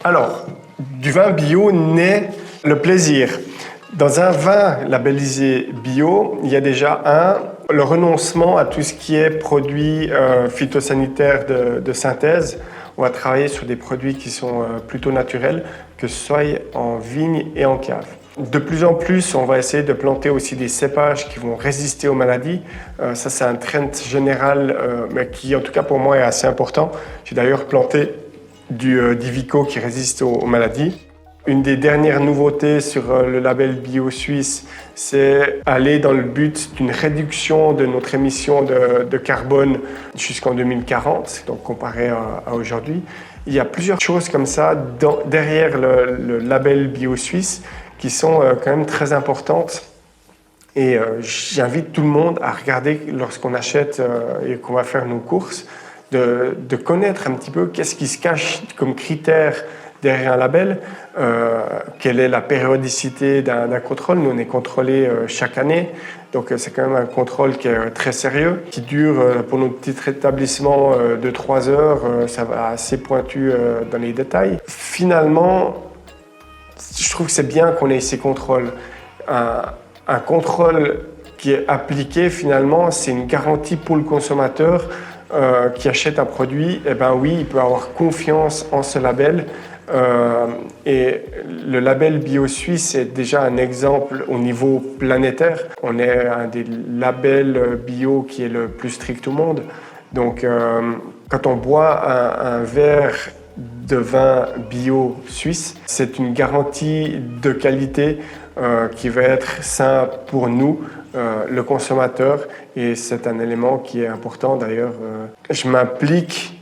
Alors, du vin bio naît le plaisir. Dans un vin labellisé bio, il y a déjà le renoncement à tout ce qui est produits phytosanitaires de synthèse. On va travailler sur des produits qui sont plutôt naturels, que ce soit en vigne et en cave. De plus en plus, on va essayer de planter aussi des cépages qui vont résister aux maladies. Ça, c'est un trend général, mais qui, en tout cas pour moi, est assez important. J'ai d'ailleurs planté du Divico qui résiste aux maladies. Une des dernières nouveautés sur le label Bio Suisse, c'est aller dans le but d'une réduction de notre émission de carbone jusqu'en 2040, donc comparé à aujourd'hui. Il y a plusieurs choses comme ça derrière le label Bio Suisse qui sont quand même très importantes. Et j'invite tout le monde à regarder lorsqu'on achète et qu'on va faire nos courses, de connaître un petit peu qu'est-ce qui se cache comme critère derrière un label, quelle est la périodicité d'un contrôle. Nous, on est contrôlé chaque année, donc c'est quand même un contrôle qui est très sérieux, qui dure pour notre petit établissement de 3 heures, ça va assez pointu dans les détails. Finalement, je trouve que c'est bien qu'on ait ces contrôles. Un contrôle qui est appliqué, finalement, c'est une garantie pour le consommateur qui achète un produit. Eh ben oui, il peut avoir confiance en ce label. Et le label Bio Suisse est déjà un exemple au niveau planétaire. On est un des labels bio qui est le plus strict au monde. Donc, quand on boit un verre de vin bio suisse, c'est une garantie de qualité qui va être sain pour nous, le consommateur, et c'est un élément qui est important. D'ailleurs, je m'implique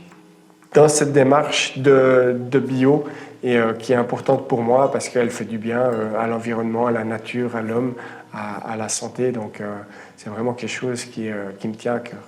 dans cette démarche de bio et qui est importante pour moi parce qu'elle fait du bien à l'environnement, à la nature, à l'homme, à la santé. Donc c'est vraiment quelque chose qui me tient à cœur.